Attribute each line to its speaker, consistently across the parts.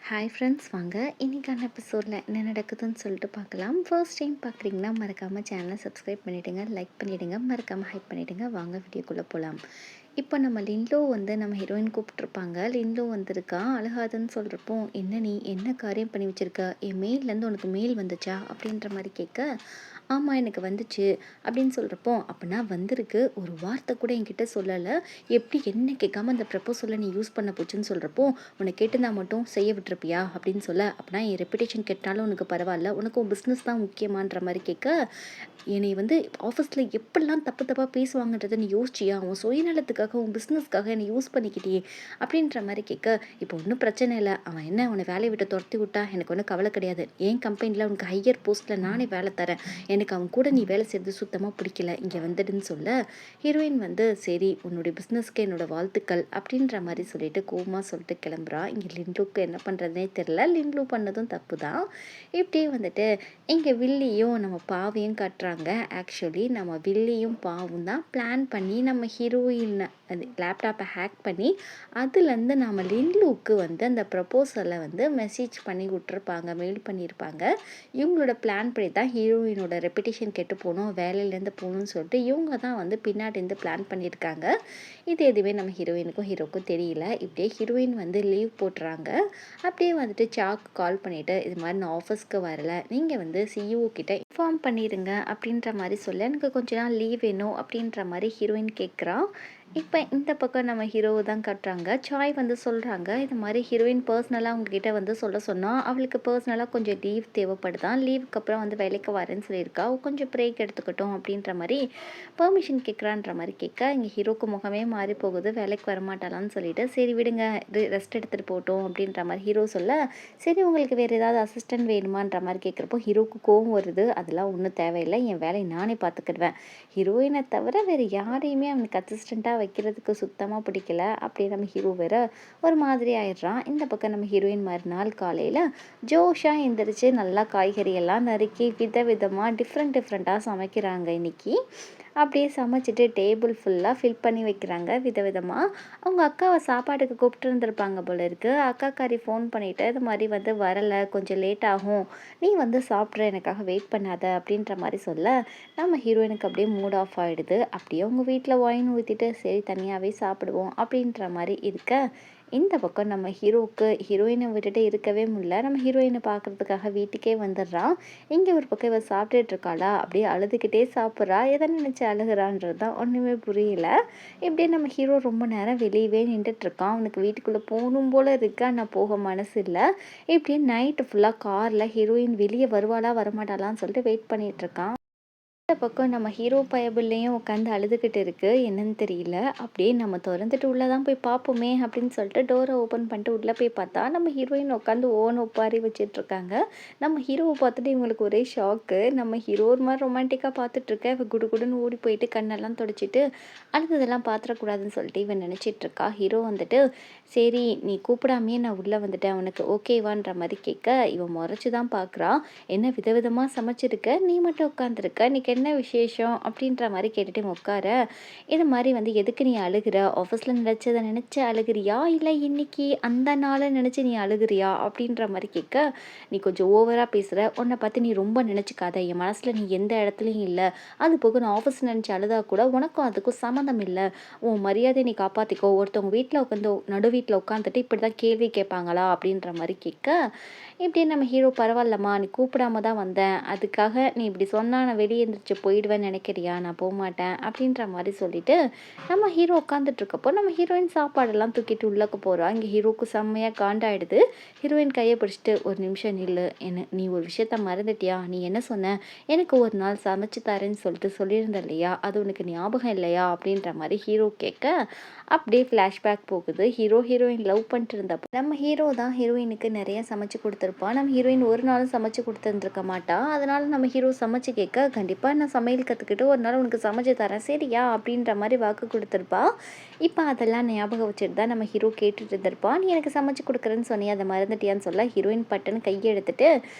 Speaker 1: Hi friends, வாங்க இன்றைக்கான எபிசோடில் என்ன நடக்குதுன்னு சொல்லிட்டு பார்க்கலாம். ஃபர்ஸ்ட் டைம் பார்க்குறீங்கன்னா மறக்காமல் சேனலை சப்ஸ்கிரைப் பண்ணிவிடுங்க, லைக் பண்ணிவிடுங்க, மறக்காமல் ஹைப் பண்ணிவிடுங்க. வாங்க வீடியோக்குள்ளே போகலாம். இப்போ நம்ம லின்லோ நம்ம ஹீரோயின் கூப்பிட்ருப்பாங்க. லின்லோ வந்திருக்கா அழுகாதுன்னு சொல்கிறப்போ, என்ன நீ என்ன காரியம் பண்ணி வச்சுருக்க, என் மெயிலேருந்து உனக்கு மெயில் வந்துச்சா அப்படின்ற மாதிரி கேட்க, ஆமாம் எனக்கு வந்துச்சு அப்படின்னு சொல்கிறப்போ, அப்போனா வந்திருக்கு, ஒரு வார்த்தை கூட என்கிட்ட சொல்லலை, எப்படி என்ன கேட்காம அந்த ப்ரப்போசலை நீ யூஸ் பண்ண போச்சுன்னு சொல்கிறப்போ, உன்னை கேட்டுருந்தா மட்டும் செய்ய விட்டுருப்பியா அப்படின்னு சொல்ல, அப்படின்னா என் ரெப்புடேஷன் கெட்டாலும் உனக்கு பரவாயில்ல, உனக்கு உன் பிஸ்னஸ் தான் முக்கியமான்ற மாதிரி கேட்க, என்னை ஆஃபீஸில் எப்படிலாம் தப்பு தப்பாக பேசுவாங்கன்றதை நீ யோசிச்சியா, உன் சுயநலத்துக்காக உன் பிஸ்னஸ்க்காக என்னை யூஸ் பண்ணிக்கிட்டியே அப்படின்ற மாதிரி கேட்க, இப்போ ஒன்றும் பிரச்சனை இல்லை, அவன் என்ன உன்னை வேலையை விட்டு துரத்தி விட்டா எனக்கு ஒன்றும் கவலை கிடையாது, என் கம்பெனியில் உனக்கு ஹையர் போஸ்ட்டில் நானே வேலை தரேன், எனக்கு அவன் கூட நீ வேலை செய்கிறது சுத்தமாக பிடிக்கல, இங்கே வந்துடுன்னு சொல்ல, ஹீரோயின் சரி உன்னுடைய பிஸ்னஸ்க்கு என்னோடய வாழ்த்துக்கள் அப்படின்ற மாதிரி சொல்லிட்டு கோவமாக சொல்லிட்டு கிளம்புறா. இங்கே லின்லுக்கு என்ன பண்ணுறதுனே தெரில, லின்லு பண்ணதும் தப்பு தான். இப்படியே இங்கே வில்லியும் நம்ம பாவையும் காட்டுறாங்க. ஆக்சுவலி நம்ம வில்லியும் பாவும் தான் பிளான் பண்ணி நம்ம ஹீரோயின் அது லேப்டாப்பை ஹேக் பண்ணி அதுலேருந்து நம்ம லின்லுக்கு அந்த ப்ரப்போசலை மெசேஜ் பண்ணி விட்ருப்பாங்க, மெயில் பண்ணியிருப்பாங்க. இவங்களோட பிளான் படி தான் ஹீரோயினோட ரெப்புடேஷன் கெட்டு போகணும், வேலையிலேருந்து போகணும்னு சொல்லிட்டு இவங்க தான் பின்னாடி இருந்து பிளான் பண்ணியிருக்காங்க. இது எதுவுமே நம்ம ஹீரோயினுக்கும் ஹீரோக்கும் தெரியல. இப்படியே ஹீரோயின் லீவ் போட்டுறாங்க. அப்படியே சாக்கு கால் பண்ணிவிட்டு, இது மாதிரி நான் ஆஃபீஸ்க்கு வரல, நீங்கள் சிஇஓ கிட்ட இன்ஃபார்ம் பண்ணிடுங்க அப்படின்ற மாதிரி சொல்ல, எனக்கு கொஞ்ச நாள் லீவ் வேணும் அப்படின்ற மாதிரி ஹீரோயின் கேட்குறான். இப்போ இந்த பக்கம் நம்ம ஹீரோவை தான் காட்டுறாங்க. சாய் சொல்கிறாங்க, இது மாதிரி ஹீரோயின் பர்சனலாக அவங்கக்கிட்ட சொல்ல சொன்னால், அவளுக்கு பர்சனலாக கொஞ்சம் லீவ் தேவைப்படுதான், லீவுக்கு அப்புறம் வேலைக்கு வரேன்னு சொல்லியிருக்கா, கொஞ்சம் பிரேக் எடுத்துக்கட்டும் அப்படின்ற மாதிரி பெர்மிஷன் கேட்குறான்ற மாதிரி கேட்க, இங்கே ஹீரோக்கு முகமே மாறி போகுது, வேலைக்கு வரமாட்டாளான்னு சொல்லிட்டு, சரி விடுங்க ரெஸ்ட் எடுத்துகிட்டு போட்டோம் அப்படின்ற மாதிரி ஹீரோ சொல்ல, சரி உங்களுக்கு வேறு ஏதாவது அசிஸ்டன்ட் வேணுமான்ற மாதிரி கேட்குறப்போ ஹீரோக்கு கோவம் வருது, அதெல்லாம் ஒன்றும் தேவையில்லை, என் வேலையை நானே பார்த்துக்கிடுவேன், ஹீரோயினை தவிர வேறு யாரையுமே அவனுக்கு அசிஸ்டண்ட்டாக வைக்கிறதுக்கு சுத்தமாக பிடிக்கல அப்படி நம்ம ஹீரோ வேற ஒரு மாதிரி ஆயிடுறான். இந்த பக்கம் நம்ம ஹீரோயின் மறுநாள் காலையில் ஜோஷாக எந்திரிச்சு நல்லா காய்கறி எல்லாம் நறுக்கி விதவிதமாக டிஃப்ரெண்ட்டாக சமைக்கிறாங்க இன்னைக்கு. அப்படியே சமைச்சிட்டு டேபிள் ஃபுல்லாக ஃபில் பண்ணி வைக்கிறாங்க விதவிதமாக. அவங்க அக்காவை சாப்பாட்டுக்கு கூப்பிட்டு இருந்திருப்பாங்க போல இருக்குது. அக்காக்காரி ஃபோன் பண்ணிவிட்டு இது மாதிரி வரலை, கொஞ்சம் லேட் ஆகும், நீ சாப்பிட்ற, எனக்காக வெயிட் பண்ணாத அப்படின்ற மாதிரி சொல்ல, நம்ம ஹீரோயினுக்கு அப்படியே மூட் ஆஃப் ஆகிடுது. அப்படியே அவங்க வீட்டில் ஒயின் ஊற்றிட்டு சரி தனியாகவே சாப்பிடுவோம் அப்படின்ற மாதிரி இருக்க, இந்த பக்கம் நம்ம ஹீரோயினை விட்டுட்டு இருக்கவே முடியல. நம்ம ஹீரோயினை பார்க்குறதுக்காக வீட்டுக்கே வந்துடுறான். இங்கே ஒரு பக்கம் இவ சாப்பிட்டுட்டு இருக்காளா, அப்படியே அழுதுகிட்டே சாப்பிட்றா, எதை நினச்சி அழுகிறான்றது தான் ஒன்றுமே புரியல. இப்படியே நம்ம ஹீரோ ரொம்ப நேரம் வெளியவே நின்றுட்டுருக்கான். அவனுக்கு வீட்டுக்குள்ளே போகணும் போல் இருக்கு, ஆனால் போக மனசு இல்லை. இப்படியே நைட்டு ஃபுல்லாக காரில் ஹீரோயின் வெளியே வருவாளா வரமாட்டாளான்னு சொல்லிட்டு வெயிட் பண்ணிகிட்ருக்கான். இந்த பக்கம் நம்ம ஹீரோ பயபிள்ளையும் உட்காந்து அழுதுகிட்டு இருக்கு, என்னன்னு தெரியல. அப்படியே நம்ம திறந்துட்டு உள்ளே தான் போய் பார்ப்போமே அப்படின்னு சொல்லிட்டு டோரை ஓப்பன் பண்ணிட்டு உள்ளே போய் பார்த்தா நம்ம ஹீரோயின் உட்காந்து ஒப்பாரி வச்சிட்ருக்காங்க. நம்ம ஹீரோவை பார்த்துட்டு இவங்களுக்கு ஒரே ஷாக்கு. நம்ம ஹீரோ ஒரு மாதிரி ரொமான்டிக்காக பார்த்துட்ருக்க, இவ குடுன்னு ஓடி போயிட்டு கண்ணெல்லாம் தொடச்சிட்டு அழுததெல்லாம் பார்த்துடக்கூடாதுன்னு சொல்லிட்டு இவன் நினச்சிட்ருக்கா. ஹீரோ சரி நீ கூப்பிடாமையே நான் உள்ளே வந்துட்டேன், உனக்கு ஓகேவான்ற மாதிரி கேட்க, இவன் முறைச்சி தான் பார்க்குறா. என்ன விதவிதமாக சமைச்சிருக்க, நீ மட்டும் உட்காந்துருக்க, இன்னைக்கு என்ன விசேஷம் அப்படின்ற மாதிரி கேட்டுட்டு உட்கார, இது மாதிரி எதுக்கு நீ அழுகிற, ஆஃபீஸில் நினச்சதை நினச்சி அழுகிறியா, இல்லை இன்னைக்கு அந்த நாளை நினச்சி நீ அழுகிறியா அப்படின்ற மாதிரி கேட்க, நீ கொஞ்சம் ஓவராக பேசுகிற, உன்னை பற்றி நீ ரொம்ப நினச்சிக்காத, என் மனசில் நீ எந்த இடத்துலையும் இல்லை, அது போக நான் ஆஃபீஸ் நினச்சி அழுதா கூட உனக்கும் அதுக்கும் சம்மந்தம் இல்லை, உன் மரியாதையை நீ காப்பாற்றிக்கோ, ஒருத்தவங்க வீட்டில் உட்காந்து நடு வீட்டில் உட்காந்துட்டு இப்படி தான் கேள்வி கேட்பாங்களா அப்படின்ற மாதிரி கேட்க, இப்படியே நம்ம ஹீரோ பரவாயில்லம்மா நீ கூப்பிடாம தான் வந்தேன், அதுக்காக நீ இப்படி சொன்னால் நான் வெளியே எழுந்திரிச்சு போயிடுவேன்னு நினைக்கிறியா, நான் போக மாட்டேன் அப்படின்ற மாதிரி சொல்லிட்டு நம்ம ஹீரோ உட்காந்துட்ருக்கப்போ நம்ம ஹீரோயின் சாப்பாடெல்லாம் தூக்கிட்டு உள்ளக்க போகிறா. இங்கே ஹீரோக்கு செம்மையாக காண்டாயிடுது. ஹீரோயின் கையை பிடிச்சிட்டு ஒரு நிமிஷம் நில்லு, என்ன நீ ஒரு விஷயத்த மறந்துட்டியா, நீ என்ன சொன்ன, எனக்கு ஒரு நாள் சமைச்சு தரேன்னு சொல்லிட்டு சொல்லியிருந்த இல்லையா, அது உனக்கு ஞாபகம் இல்லையா அப்படின்ற மாதிரி ஹீரோ கேட்க, அப்படியே ஃப்ளாஷ்பேக் போகுது. ஹீரோயின் லவ் பண்ணிட்டு இருந்தப்போ நம்ம ஹீரோ தான் ஹீரோயினுக்கு நிறைய சமைச்சு கொடுத்துருப்பான். நம்ம ஹீரோயின் ஒரு நாளும் சமைச்சு கொடுத்துருந்துருக்க மாட்டா. அதனால நம்ம ஹீரோ சமைச்சு கேட்க, கண்டிப்பாக நான் சமையல் கற்றுக்கிட்டு ஒரு நாள் உனக்கு சமைச்சு தரேன் சரியா அப்படின்ற மாதிரி வாக்கு கொடுத்துருப்பா. இப்போ அதெல்லாம் ஞாபகம் வச்சுட்டு தான் நம்ம ஹீரோ கேட்டுட்டு இருந்திருப்பான். நீ எனக்கு சமைச்சு கொடுக்குறேன்னு சொன்னி அதை மறந்துட்டியான்னு சொல்ல, ஹீரோயின் பட்டுன்னு கையை எடுத்துட்டு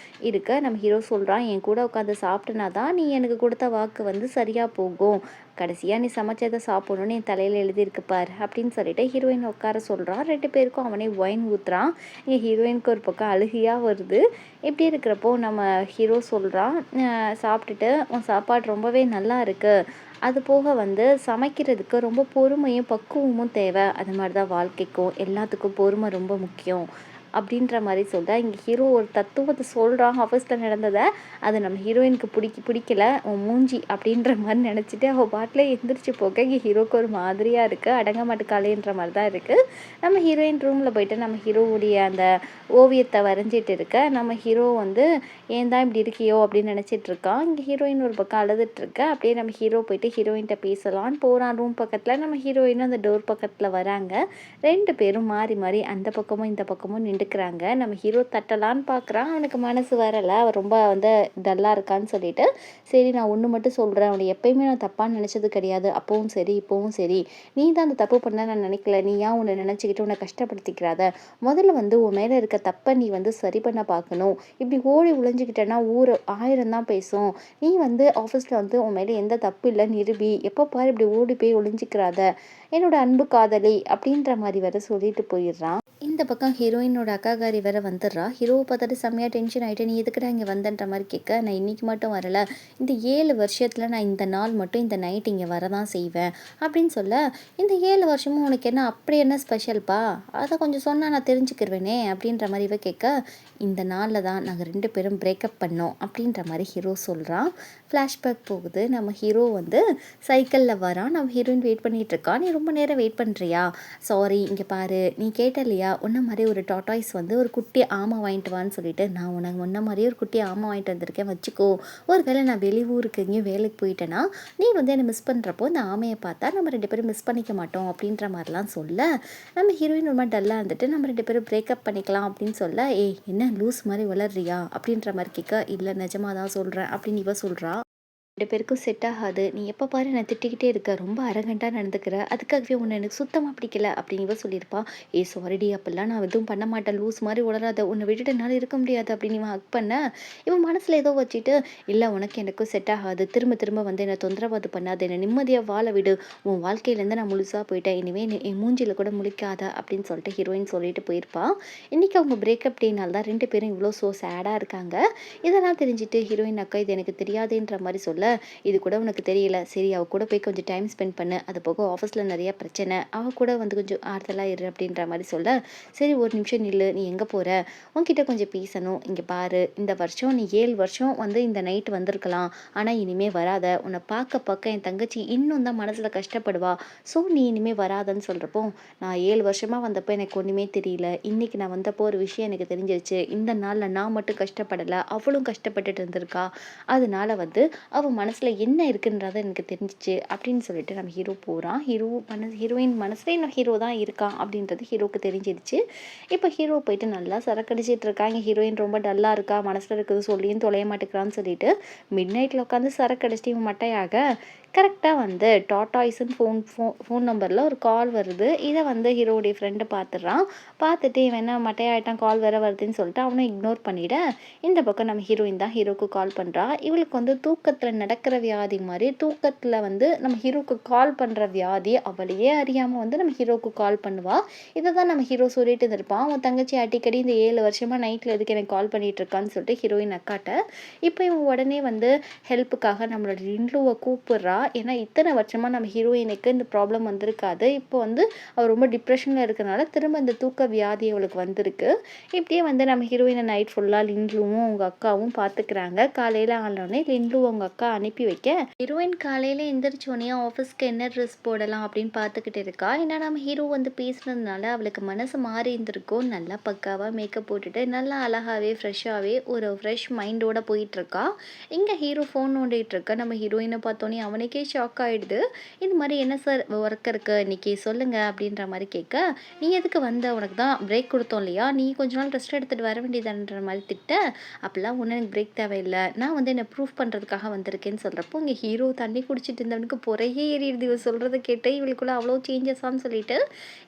Speaker 1: இருக்க, நம்ம ஹீரோ சொல்கிறான், என் கூட உட்காந்து சாப்பிட்டனா தான் நீ எனக்கு கொடுத்த வாக்கு சரியாக போகும், கடைசியாக நீ சமைச்சதை சாப்பிடணும்னு என் தலையில் எழுதியிருக்கு பார் அப்படின்னு சொல்லிட்டு ஹீரோயின் உட்கார சொல்கிறான். 2 பேருக்கும் அவனே ஒயின் ஊற்றுறான். இங்கே ஹீரோயினுக்கு ஒரு பக்கம் அழுகையாக வருது. இப்படி இருக்கிறப்போ நம்ம ஹீரோ சொல்கிறான், சாப்பிட்டுட்டு உன் சாப்பாடு ரொம்பவே நல்லா இருக்குது, அது போக வந்து சமைக்கிறதுக்கு ரொம்ப பொறுமையும் பக்குவமும் தேவை, அது மாதிரி தான் வாழ்க்கைக்கும் எல்லாத்துக்கும் பொறுமை ரொம்ப முக்கியம் அப்படின்ற மாதிரி சொல்ல இங்கே ஹீரோ ஒரு தத்துவத்தை சொல்கிறான் ஆஃபீஸில் நடந்ததை. அது நம்ம ஹீரோயினுக்கு பிடிக்கல, உன் மூஞ்சி அப்படின்ற மாதிரி நினச்சிட்டு அவள் பாட்டில் எந்திரிச்சு போக இங்கே ஹீரோக்கு ஒரு மாதிரியாக இருக்குது, அடங்க மாட்டுக்காலேன்ற மாதிரி தான் இருக்குது. நம்ம ஹீரோயின் ரூமில் போயிட்டு நம்ம ஹீரோவுடைய அந்த ஓவியத்தை வரைஞ்சிட்டு இருக்க நம்ம ஹீரோ வந்து ஏன் தான் இப்படி இருக்கியோ அப்படின்னு நினச்சிட்டு இருக்கான். இங்கே ஹீரோயின் ஒரு பக்கம் அழுதுட்டுருக்க. அப்படியே நம்ம ஹீரோ போயிட்டு ஹீரோயின்கிட்ட பேசலான்னு போகிறான் ரூம் பக்கத்தில். நம்ம ஹீரோயினும் அந்த டோர் பக்கத்தில் வராங்க. 2 பேரும் மாறி மாறி அந்த பக்கமும் இந்த பக்கமும் நின்றுக்கிறாங்க. நம்ம ஹீரோ தட்டலான்னு பார்க்குறான். அவனுக்கு மனசு வரலை, அவன் ரொம்ப வந்து டல்லாக இருக்கான்னு சொல்லிட்டு, சரி நான் ஒன்று மட்டும் சொல்கிறேன், அவனை எப்பயுமே நான் தப்பாக நினச்சது கிடையாது, அப்பவும் சரி இப்போவும் சரி, நீ தான் அந்த தப்பு பண்ண நான் நினைக்கல, நீ ஏன் உன்னை நினச்சிக்கிட்டு உன்னை கஷ்டப்படுத்திக்கிறாத, முதல்ல வந்து உன் மேலே இருக்க தப்பை நீ வந்து சரி பண்ண பார்க்கணும், இப்படி ஓடி ஒளிஞ்சிக்கிட்டேன்னா ஊர் 1000 தான் பேசும், நீ வந்து ஆஃபீஸில் வந்து உன் மேலே எந்த தப்பு இல்லை நிரூபி, எப்போ பாரு இப்படி ஓடி போய் ஒளிஞ்சிக்கிறாத என்னோட அன்பு காதலி அப்படின்ற மாதிரி வேற சொல்லிட்டு போயிடுறான். இந்த பக்கம் ஹீரோயினோட அக்காக்காரி வேற வந்துடுறா. ஹீரோவை பார்த்துட்டு செம்மையாக டென்ஷன் ஆகிட்டு, நீ எதுக்குடா இங்கே வந்தன்ற மாதிரி கேட்க, நான் இன்றைக்கி மட்டும் வரலை, இந்த 7 வருஷத்தில் நான் இந்த நாள் மட்டும் இந்த நைட் இங்கே வரதான் செய்வேன் அப்படின்னு சொல்ல, இந்த 7 வருஷமும் உனக்கு என்ன அப்படி என்ன ஸ்பெஷல்ப்பா, அதை கொஞ்சம் சொன்னால் நான் தெரிஞ்சுக்கிருவேனே அப்படின்ற மாதிரி இவ கேட்க, இந்த நாளில் தான் நாங்கள் 2 பேரும் பிரேக்கப் பண்ணோம் அப்படின்ற மாதிரி ஹீரோ சொல்கிறான். ஃப்ளாஷ்பேக் போகுது. நம்ம ஹீரோ வந்து சைக்கிளில் வரான். நம்ம ஹீரோயின் வெயிட் பண்ணிகிட்டு இருக்கா. நீ ரொம்ப நேரம் வெயிட் பண்ணுறியா, சாரி இங்கே பாரு, நீ கேட்ட இல்லையா உன்ன மாதிரி ஒரு டாட்டாய்ஸ் வந்து ஒரு குட்டி ஆமை வாங்கிட்டு வான்னு சொல்லிட்டு, நான் உனக்கு உன்ன மாதிரியே ஒரு குட்டி ஆமை வாங்கிட்டு வந்திருக்கேன் வச்சுக்கோ, ஒரு வேளை நான் வெளியூருக்கு எங்கேயும் வேலைக்கு போயிட்டேன்னா நீ வந்து என்னை மிஸ் பண்ணுறப்போ இந்த ஆமையை பார்த்தா நம்ம 2 பேரும் மிஸ் பண்ணிக்க மாட்டோம் அப்படின்ற மாதிரிலாம் சொல்ல, நம்ம ஹீரோயின் ரொம்ப டல்லாக இருந்துட்டு நம்ம 2 பேரும் பிரேக்கப் பண்ணிக்கலாம் அப்படின்னு சொல்ல, ஏய் என்ன லூஸ் மாதிரி வளர்றியா அப்படின்ற மாதிரி கேட்க, இல்லை நிஜமாக தான் சொல்கிறேன் அப்படின்னு இவ சொல்கிறா. 2 பேருக்கும் செட் ஆகாது, நீ எப்போ பாரு நான் திட்டிக்கிட்டே இருக்க, ரொம்ப அரகண்டாக நடந்துக்கிற, அதுக்காகவே உன்னை எனக்கு சுத்தமாக பிடிக்கல அப்படின்னு இவ சொல்லியிருப்பா. சாரிடி அப்படிலாம் நான் எதுவும் பண்ண மாட்டேன், லூஸ் மாதிரி உளராத, உன்னை விட்டுட்டு என்னால் இருக்க முடியாது அப்படின்னு இவன் ஹக் பண்ண, இவன் மனசில் ஏதோ வச்சுட்டு, இல்லை உனக்கு எனக்கும் செட் ஆகாது, திரும்ப திரும்ப வந்து என்னை தொந்தரவாது பண்ணாது, என்னை நிம்மதியாக வாழ விடு, உன் வாழ்க்கையிலேருந்து நான் முழுசாக போயிட்டேன், இனிமேல் என் மூஞ்சியில் கூட முழிக்காத அப்படின்னு சொல்லிட்டு ஹீரோயின் சொல்லிட்டு போயிருப்பா. இன்றைக்கி அவங்க பிரேக்கப் டேனால தான் 2 பேரும் இவ்வளோ சேடாக இருக்காங்க. இதெல்லாம் தெரிஞ்சுட்டு ஹீரோயின் அக்கா இது எனக்கு தெரியாதுன்ற மாதிரி சொல்ல, இது கூட உனக்கு தெரியல, சரி அவ கூட போய் கொஞ்சம் டைம் ஸ்பெண்ட் பண்ணு, அது போக ஆஃபீஸில் நிறைய பிரச்சனை, அவ கூட வந்து கொஞ்சம் ஆறுதலாக இரு அப்படின்ற மாதிரி சொல்ல, சரி ஒரு நிமிஷம் நில்லு, நீ எங்கே போகிற, உன்கிட்ட கொஞ்சம் பேசணும், இங்கே பாரு இந்த வருஷம் நீ 7 வருஷம் வந்து இந்த நைட் வந்திருக்கலாம், ஆனால் இனிமேல் வராத, உன்னை பார்க்க பார்க்க என் தங்கச்சி இன்னும் தான் மனசில் கஷ்டப்படுவா, ஸோ நீ இனிமேல் வராதன்னு சொல்கிறப்போ, நான் 7 வருஷமாக வந்தப்போ எனக்கு ஒன்றுமே தெரியல, இன்றைக்கி நான் வந்தப்போ ஒரு விஷயம் எனக்கு தெரிஞ்சிருச்சு, இந்த நாளில் நான் மட்டும் கஷ்டப்படலை, அவளும் கஷ்டப்பட்டுட்டு இருந்திருக்கா, அதனால வந்து அவள் மனசில் என்ன இருக்குன்றதை எனக்கு தெரிஞ்சிச்சு அப்படின்னு சொல்லிட்டு நம்ம ஹீரோ போகிறான். ஹீரோயின் மனசுல இன்னும் ஹீரோ தான் இருக்கான் அப்படின்றது ஹீரோக்கு தெரிஞ்சிருச்சு. இப்போ ஹீரோ போயிட்டு நல்லா சரக்கடிச்சிட்டு இருக்காங்க. ஹீரோயின் ரொம்ப டல்லாக இருக்கா, மனசில் இருக்கிறது சொல்லியும் தொலைய மாட்டேங்கிறான்னு சொல்லிட்டு மிட் நைட்டில் உட்காந்து சரக்கடிச்சிட்டு இவன் மட்டையாக கரெக்டாக வந்து டாட்டாய்ஸ்ன்னு ஃபோன் நம்பரில் ஒரு கால் வருது. இதை வந்து ஹீரோடைய ஃப்ரெண்டு பார்த்துட்றான். பார்த்துட்டு இவன் என்ன மட்டையாயிட்டான், கால் வேற வருதுன்னு சொல்லிட்டு அவனை இக்னோர் பண்ணிவிட, இந்த பக்கம் நம்ம ஹீரோயின் தான் ஹீரோக்கு கால் பண்ணுறா. இவளுக்கு வந்து தூக்கத்தில் நடக்கிற வியாதி மாதிரி தூக்கத்தில் வந்து நம்ம ஹீரோக்கு கால் பண்ணுற வியாதி, அவளையே அறியாமல் வந்து நம்ம ஹீரோக்கு கால் பண்ணுவாள். இதை தான் நம்ம ஹீரோ சொல்லிட்டு இருந்திருப்பான். அவன் தங்கச்சி அடிக்கடி இந்த 7 வருஷமாக நைட்டில் எதுக்கு எனக்கு கால் பண்ணிகிட்டு இருக்கான்னு சொல்லிட்டு ஹீரோயின் அக்காட்ட. இப்போ இவன் உடனே வந்து ஹெல்ப்புக்காக நம்மளோட லின்லுவை கூப்பிட்றா. ஏன்னா இத்தனை வருஷமாக நம்ம ஹீரோயினுக்கு இந்த ப்ராப்ளம் வந்திருக்காது. இப்போ வந்து அவள் ரொம்ப டிப்ரெஷனில் இருக்கனால திரும்ப இந்த தூக்க வியாதி அவளுக்கு வந்திருக்கு. இப்படியே வந்து நம்ம ஹீரோயினை நைட் ஃபுல்லாக லின்லுவும் அவங்க அக்காவும் பார்த்துக்கிறாங்க. காலையில் ஆனோடனே லின்லு அவங்க அக்கா அனுப்பி வைக்க, ஹீரோயின் காலையில் எந்திரிச்சோடனே ஆஃபீஸ்க்கு என்ன ட்ரெஸ் போடலாம் அப்படின்னு பார்த்துக்கிட்டு இருக்கா. ஏன்னா நம்ம ஹீரோ வந்து பேசுனதுனால அவளுக்கு மனசு மாறி இருந்திருக்கும். நல்லா பக்காவாக மேக்கப் போட்டுட்டு நல்லா அழகாகவே ஃப்ரெஷ்ஷாகவே ஒரு ஃப்ரெஷ் மைண்டோட போயிட்டுருக்கா. இங்கே ஹீரோ ஃபோன் நோண்டிகிட்டு இருக்க. நம்ம ஹீரோயினை பார்த்தோன்னே அவனுக்கே ஷாக் ஆகிடுது. இது மாதிரி என்ன சார் ஒர்க் இருக்குது இன்றைக்கி சொல்லுங்கள் அப்படின்ற மாதிரி கேட்க, நீ எதுக்கு வந்த, உனக்கு தான் பிரேக் கொடுத்தோம் இல்லையா, நீ கொஞ்ச நாள் ரெஸ்ட் எடுத்துகிட்டு வர வேண்டியதுன்ற மாதிரி திட்ட, அப்போல்லாம் ஒன்றும் எனக்கு பிரேக் தேவையில்லை, நான் வந்து என்னை ப்ரூஃப் பண்ணுறதுக்காக வந்திருக்கேன் இருக்கேன்னு சொல்கிறப்போ இங்கே ஹீரோ தண்ணி குடிச்சிட்டு இருந்தவனுக்கு பொறையே ஏறிடுது இவ சொல்கிறத கேட்டு இவளுக்குள்ள அவ்வளோ சேஞ்சஸான்னு சொல்லிட்டு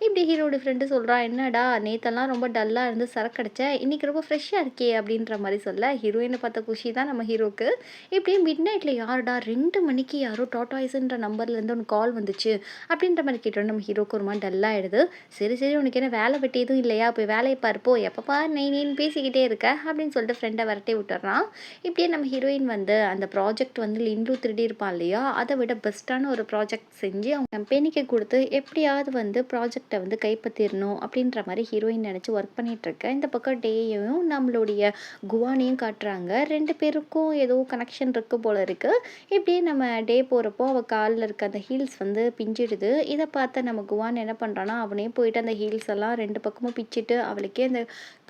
Speaker 1: இப்படி ஹீரோட ஃப்ரெண்டு சொல்கிறா என்னடா நேத்தெல்லாம் ரொம்ப டல்லாக இருந்து சரக்கு அடிச்ச இன்னைக்கு ரொம்ப ஃப்ரெஷ்ஷாக இருக்கே அப்படின்ற மாதிரி சொல்ல ஹீரோயினை பார்த்த குஷி தான் நம்ம ஹீரோக்கு. இப்படியே மிட் நைட்டில் யாருடா 2 மணிக்கு யாரோ டாட்டாய்ஸ்ன்ற நம்பர்லேருந்து உனக்கு கால் வந்துச்சு அப்படின்ற மாதிரி கேட்டோம் நம்ம ஹீரோக்கு ஒரு மாதிரி டல்லாகிடுது. சரி சரி உனக்கு என்ன வேலை வெட்டி எதுவும் இல்லையா போய் வேலையை பார்ப்போ எப்பப்பா நீன்னு பேசிக்கிட்டே இருக்க அப்படின்னு சொல்லிட்டு ஃப்ரெண்டை விரட்டி விட்டுறான். இப்படியே நம்ம ஹீரோயின் வந்து அந்த ப்ராஜெக்ட் வந்து லிண்டு திருடி இருப்பான் இல்லையா அதை விட பெஸ்ட்டான ஒரு ப்ராஜெக்ட் செஞ்சு அவங்க கம்பெனிக்கு கொடுத்து எப்படியாவது வந்து ப்ராஜெக்டை வந்து கைப்பற்றிடணும் அப்படின்ற மாதிரி ஹீரோயின் நினச்சி ஒர்க் பண்ணிட்டு இருக்க. இந்த பக்கம் டேயும் நம்மளுடைய குவானையும் காட்டுறாங்க. 2 பேருக்கும் ஏதோ கனெக்ஷன் இருக்கு போல இருக்கு. இப்படியே நம்ம டே போகிறப்போ அவள் காலில் இருக்க அந்த ஹீல்ஸ் வந்து பிஞ்சிடுது. இதை பார்த்த நம்ம குவான் என்ன பண்ணுறான்னா அவனே போயிட்டு அந்த ஹீல்ஸ் எல்லாம் 2 பக்கமும் பிச்சிட்டு அவளுக்கே அந்த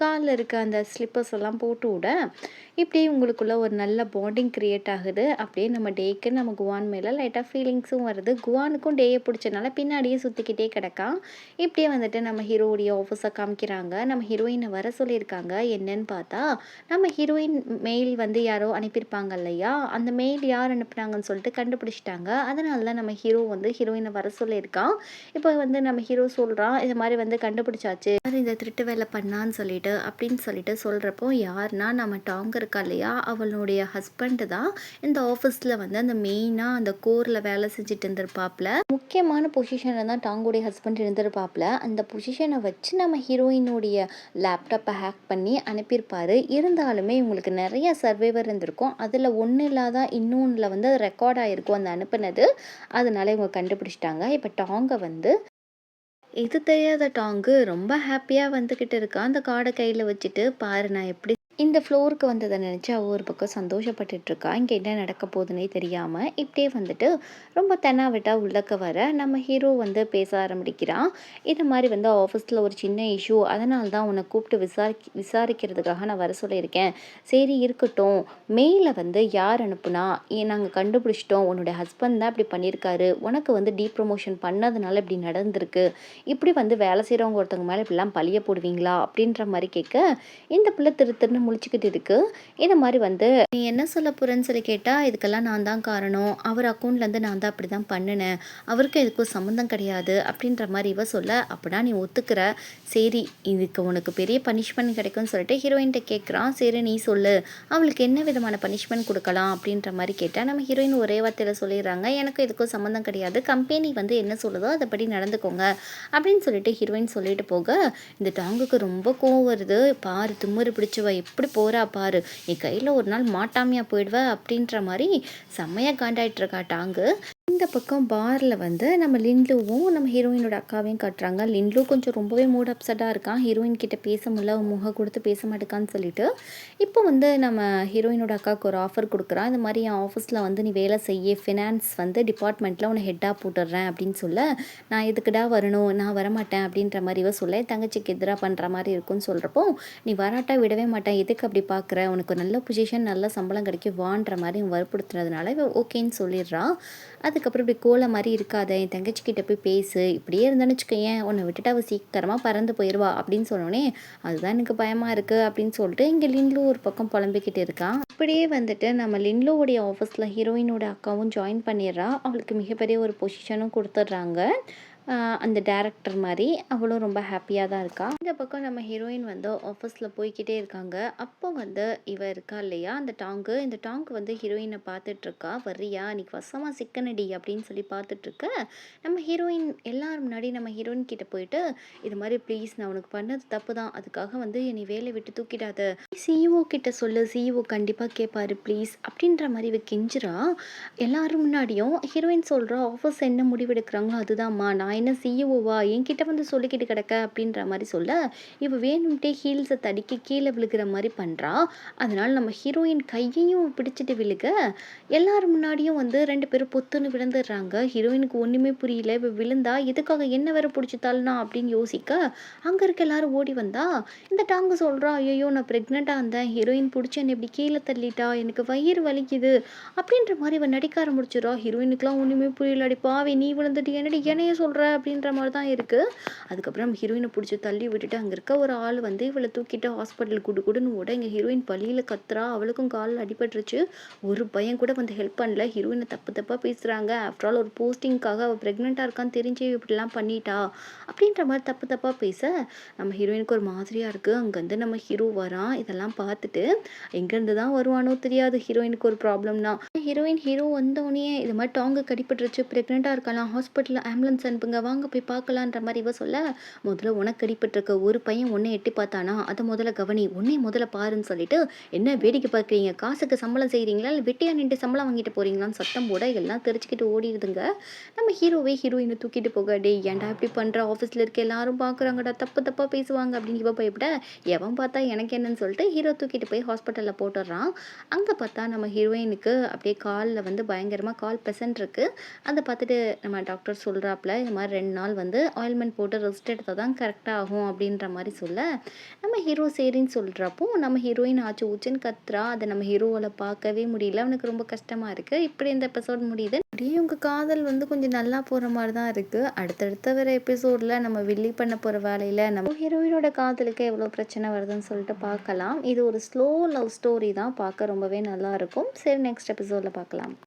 Speaker 1: காலில் இருக்க அந்த ஸ்லிப்பர்ஸ் எல்லாம் போட்டு விட இப்படியே உங்களுக்குள்ள ஒரு நல்ல பாண்டிங் க்ரியேட் ஆகுது. அப்படியே நம்ம டேக்கு நம்ம குவான் மேலே லைட்டாக ஃபீலிங்ஸும் வருது. குவானுக்கும் டேயை பிடிச்சனால பின்னாடியே சுற்றிக்கிட்டே கிடக்கான். இப்படியே வந்துட்டு நம்ம ஹீரோடைய ஆஃபீஸை காமிக்கிறாங்க. நம்ம ஹீரோயினை வர சொல்லியிருக்காங்க. என்னன்னு பார்த்தா நம்ம ஹீரோயின் மெயில் வந்து யாரோ அனுப்பியிருப்பாங்க இல்லையா அந்த மெயில் யார் அனுப்புனாங்கன்னு சொல்லிட்டு கண்டுபிடிச்சிட்டாங்க. அதனால தான் நம்ம ஹீரோ வந்து ஹீரோயினை வர சொல்லியிருக்கான். இப்போ வந்து நம்ம ஹீரோ சொல்கிறான் இது மாதிரி வந்து கண்டுபிடிச்சாச்சு இந்த திருட்டு வேலை பண்ணான்னு சொல்லிட்டு அப்படின்னு சொல்லிட்டு சொல்கிறப்போ யாருன்னா நம்ம டாங் இருக்கா இல்லையா அவளுடைய ஹஸ்பண்டு தான் இந்த ஆஃபீஸில் வந்து அந்த மெயினாக அந்த கோரில் வேலை செஞ்சுட்டு இருந்திருப்பாப்ல. முக்கியமான பொசிஷனில் தான் டாங்குடைய ஹஸ்பண்ட் இருந்திருப்பாப்ல. அந்த பொசிஷனை வச்சு நம்ம ஹீரோயினுடைய லேப்டாப்பை ஹேக் பண்ணி அனுப்பியிருப்பாரு. இருந்தாலுமே இவங்களுக்கு நிறைய சர்வைவர் இருந்திருக்கும். அதில் ஒன்று இல்லாத இன்னொன்றில் வந்து ரெக்கார்ட் ஆகிருக்கும் அந்த அனுப்புனது. அதனால இவங்க கண்டுபிடிச்சிட்டாங்க. இப்போ டாங்கை வந்து இது தெரியாத டாங்கு ரொம்ப ஹாப்பியாக வந்துக்கிட்டு இருக்கான். அந்த கார்டை கையில் வச்சுட்டு பாரு நான் எப்படி இந்த ஃப்ளோருக்கு வந்ததை நினச்சி அவள் ஒரு பக்கம் சந்தோஷப்பட்டுட்டு இருக்கா. இங்கே என்ன நடக்க போகுதுன்னே தெரியாமல் இப்படியே வந்துட்டு ரொம்ப தென்னாவிட்டா உள்ளக்க வர நம்ம ஹீரோ வந்து பேச ஆரம்பிக்கிறான். இது மாதிரி வந்து ஆஃபீஸில் ஒரு சின்ன இஷ்யூ அதனால தான் உன்னை கூப்பிட்டு விசாரிக்கிறதுக்காக நான் வர சொல்லியிருக்கேன். சரி இருக்கட்டும் மெயிலை வந்து யார் அனுப்புனா நாங்கள் கண்டுபிடிச்சிட்டோம் உன்னோட ஹஸ்பண்ட் தான் இப்படி பண்ணியிருக்காரு. உனக்கு வந்து ப்ரமோஷன் பண்ணதுனால இப்படி நடந்திருக்கு. இப்படி வந்து வேலை செய்கிறவங்க ஒருத்தவங்க மேலே இப்படிலாம் பழிய போடுவீங்களா அப்படின்ற மாதிரி கேட்க இந்த பிள்ளை திருன்னு முழிச்சுக்கிட்டு இருக்கு. இந்த மாதிரி வந்து நீ என்ன சொல்ல போறேன்னு சொல்லி கேட்டால் இதுக்கெல்லாம் நான் தான் காரணம். அவர் அக்கௌண்ட்லேருந்து நான் தான் அப்படி தான் பண்ணினேன். அவருக்கு இதுக்கும் சம்மந்தம் கிடையாது அப்படின்ற மாதிரி இவ சொல்ல அப்படின்னா நீ ஒத்துக்கிற. சரி இதுக்கு உனக்கு பெரிய பனிஷ்மெண்ட் கிடைக்கும்னு சொல்லிட்டு ஹீரோயின்கிட்ட கேட்குறான். சரி நீ சொல்லு அவளுக்கு என்ன விதமான பனிஷ்மெண்ட் கொடுக்கலாம் அப்படின்ற மாதிரி கேட்டால் நம்ம ஹீரோயின் ஒரே வார்த்தையில் சொல்லிடுறாங்க எனக்கு இதுக்கும் சம்மந்தம் கிடையாது. கம்பெனி வந்து என்ன சொல்லுதோ அதைப்படி நடந்துக்கோங்க அப்படின்னு சொல்லிட்டு ஹீரோயின் சொல்லிட்டு போக இந்த டாங்குக்கு ரொம்ப கோவம் வருது. பாரு திமுரு பிடிச்சவ எப்படி போகிறா பாரு நீ கையில் ஒரு நாள் மாட்டாமையா போயிடுவ அப்படின்ற மாதிரி செம்மையாக காண்டாயிட்டு இருக்கா டாங்கு. இந்த பக்கம் பாரில் வந்து நம்ம லின்லுவும் நம்ம ஹீரோயினோட அக்காவையும் காட்டுறாங்க. லின்லு கொஞ்சம் ரொம்பவே மூட் அப்செட்டாக இருக்கான். ஹீரோயின் கிட்ட பேச முடியல முகம் கொடுத்து பேச மாட்டேக்கான்னு சொல்லிட்டு இப்போ வந்து நம்ம ஹீரோயினோட அக்காவுக்கு ஒரு ஆஃபர் கொடுக்குறான். இந்த மாதிரி என் ஆஃபீஸில் வந்து நீ வேலை செய்ய ஃபினான்ஸ் வந்து டிபார்ட்மெண்ட்டில் உன்னை ஹெட்டாக போட்டுடுறேன் அப்படின்னு சொல்ல நான் எதுக்குடா வரணும் நான் வரமாட்டேன் அப்படின்ற மாதிரி இவ சொல்ல தங்கச்சிக்கு எதிராக பண்ணுற மாதிரி இருக்குன்னு சொல்கிறப்போ நீ வராட்டா விடவே மாட்டேன் எதுக்கு அப்படி பார்க்குற உனக்கு நல்ல பொசிஷன் நல்ல சம்பளம் கிடைக்கும் வான்ற மாதிரி வற்புறுத்துறதுனால இவ ஓகேன்னு சொல்லிடுறான். அதுக்கப்புறம் இப்படி கோலை மாதிரி இருக்காத என் தங்கச்சிக்கிட்ட போய் பேசு இப்படியே இருந்தான்னு வச்சுக்கோயேன் உன்னை விட்டுட்டு அவள் சீக்கிரமாக பறந்து போயிடுவா அப்படின்னு சொன்னோடனே அதுதான் எனக்கு பயமாக இருக்குது அப்படின்னு சொல்லிட்டு இங்கே லின்லு ஒரு பக்கம் புலம்பிக்கிட்டு இருக்கான். இப்படியே வந்துட்டு நம்ம லின்லுவோடைய ஆஃபீஸில் ஹீரோயினோட அக்காவும் ஜாயின் பண்ணிடுறா. அவளுக்கு மிகப்பெரிய ஒரு பொசிஷனும் கொடுத்துட்றாங்க. அந்த டேரக்டர் மாதிரி அவளும் ரொம்ப ஹாப்பியாக தான் இருக்கா. இந்த பக்கம் நம்ம ஹீரோயின் வந்து ஆஃபீஸில் போய்கிட்டே இருக்காங்க. அப்போ வந்து இவ இருக்கா இல்லையா அந்த இந்த டாங்கு வந்து ஹீரோயினை பார்த்துட்ருக்கா. வர்றியா இன்னைக்கு வசமாக சிக்கனடி அப்படின்னு சொல்லி பார்த்துட்ருக்க நம்ம ஹீரோயின் எல்லாரும் முன்னாடி நம்ம ஹீரோயின் கிட்ட போயிட்டு இது மாதிரி ப்ளீஸ் நான் உனக்கு பண்ணது தப்பு தான் அதுக்காக வந்து என்னை வேலை விட்டு தூக்கிடாத சிஇஓ கிட்ட சொல்லு சிஇஓ கண்டிப்பாக கேட்பாரு ப்ளீஸ் அப்படின்ற மாதிரி இவ கெஞ்சுறா. எல்லாரும் முன்னாடியும் ஹீரோயின் சொல்கிறா ஆஃபீஸ் என்ன முடிவெடுக்கிறாங்களோ அதுதான்மா நான் என்ன சிஇஓவா என்கிட்ட வந்து சொல்லிக்கிட்டு கிடக்க அப்படின்ற மாதிரி சொல்ல இவ வேணும்ட்டே ஹீல்ஸை தடிக்க கீழே விழுகிற மாதிரி பண்ணுறா. அதனால் நம்ம ஹீரோயின் கையையும் பிடிச்சிட்டு விழுக எல்லாரும் முன்னாடியும் வந்து 2 பேரும் பொத்துன்னு விழுந்துடுறாங்க. ஹீரோயினுக்கு ஒன்றுமே புரியல. இவ விழுந்தா எதுக்காக என்ன வேற பிடிச்சித்தாள்னா அப்படின்னு யோசிக்க அங்கே இருக்க எல்லாரும் ஓடி வந்தா இந்த டாங்கு சொல்கிறா ஐயோ நான் ப்ரெக்னெண்ட்டாக இருந்தேன் ஹீரோயின் பிடிச்சி என்னை இப்படி கீழே தள்ளிட்டா எனக்கு வயிறு வலிக்குது அப்படின்ற மாதிரி இவன் நடிக்க ஆரம்பிச்சிடா. ஹீரோயினுக்குலாம் ஒன்றுமே புரியல. அடி பாவி நீ விழுந்துட்டு என்னடி என்னைய சொல்கிற அப்படின்ற மாதிரி தான் இருக்குது. அதுக்கப்புறம் நம்ம ஹீரோயினை பிடிச்சி தள்ளி விட்டுட்டு அங்கே இருக்க ஒரு ஆள் வந்து இவளை தூக்கிட்டு ஹாஸ்பிட்டல் குடுன்னு ஓட இங்கே ஹீரோயின் பலியில் கத்துறா. அவளுக்கும் காலில் அடிபட்டுருச்சு. ஒரு பையன் கூட வந்து ஹெல்ப் பண்ணல. ஹீரோயினை தப்பாக பேசுகிறாங்க. ஆஃப்டர் ஆல் ஒரு போஸ்டிங்காக அவள் ப்ரெக்னெண்ட்டாக இருக்கான்னு தெரிஞ்சு இப்படிலாம் பண்ணிட்டா அப்படின்ற மாதிரி தப்பாக பேச நம்ம ஹீரோயினுக்கு ஒரு மாதிரியாக இருக்குது. அங்கேருந்து நம்ம ஹீரோ வரான். இதெல்லாம் பார்த்துட்டு எங்கேருந்து தான் வருவானோ தெரியாது. ஹீரோயினுக்கு ஒரு ப்ராப்ளம்னா ஹீரோ வந்தோடனே இது மாதிரி டாங்கு கடிபட்டுருச்சு, ப்ரெக்னெண்ட்டாக இருக்கலாம், ஹாஸ்பிட்டலில் ஆம்புலன்ஸ் அனுப்புங்க, வாங்க போய் பார்க்கலான்ற மாதிரி இவ சொல்ல, முதல்ல உனக்கு கடிபட்டிருக்க ஒரு பையன் உன்னை எட்டி பார்த்தானா அதை முதல்ல கவனி, உன்னை முதல்ல பாருன்னு சொல்லிட்டு என்ன வேடிக்கை பார்க்குறீங்க, காசுக்கு சம்பளம் செய்கிறீங்களா இல்லை வெட்டியா நின்று சம்பளம் வாங்கிட்டு போறீங்களான்னு சத்தம் போட எல்லாம் தெரிச்சுக்கிட்டு ஓடிடுதுங்க. நம்ம ஹீரோயினை தூக்கிட்டு போக, டே ஏன்டா இப்படி பண்ணுற, ஆஃபீஸில் இருக்க எல்லாரும் பார்க்குறாங்கடா, தப்பாக பேசுவாங்க அப்படின்னு இவ பயப்பட, எவன் பார்த்தா எனக்கு என்னன்னு சொல்லிட்டு ஹீரோ தூக்கிட்டு போய் ஹாஸ்பிட்டலில் போட்டுடுறான். அங்கே பார்த்தா நம்ம ஹீரோயினுக்கு அப்படியே காலில் வந்து பயங்கரமாக கால் பெசன்ட் இருக்குது. அதை பார்த்துட்டு நம்ம டாக்டர் சொல்கிறாப்புல, இது மாதிரி 2 நாள் வந்து ஆயில்மெண்ட் போட்டு ரெஸ்ட் எடுத்தால் தான் கரெக்டாக ஆகும் அப்படின்ற மாதிரி சொல்ல, நம்ம ஹீரோ சரின்னு சொல்கிறப்போ நம்ம ஹீரோயின் ஆச்சு ஊச்சுன்னு கத்துறா. அதை நம்ம ஹீரோவால் பார்க்கவே முடியல. அவனுக்கு ரொம்ப கஷ்டமாக இருக்குது. இப்படி இந்த எபிசோட் முடியுது. அப்படியே உங்கள் காதல் வந்து கொஞ்சம் நல்லா போகிற மாதிரி தான் இருக்குது. அடுத்தடுத்த வர எபிசோடில் நம்ம வில்லி பண்ண போகிற வேலையில் நம்ம ஹீரோயினோட காதலுக்கு எவ்வளோ பிரச்சனை வருதுன்னு சொல்லிட்டு பார்க்கலாம். இது ஒரு ஸ்லோ லவ் ஸ்டோரி தான். பார்க்க ரொம்பவே நல்லா இருக்கும். சரி, நெக்ஸ்ட் எபிசோடில் பார்க்கலாம்.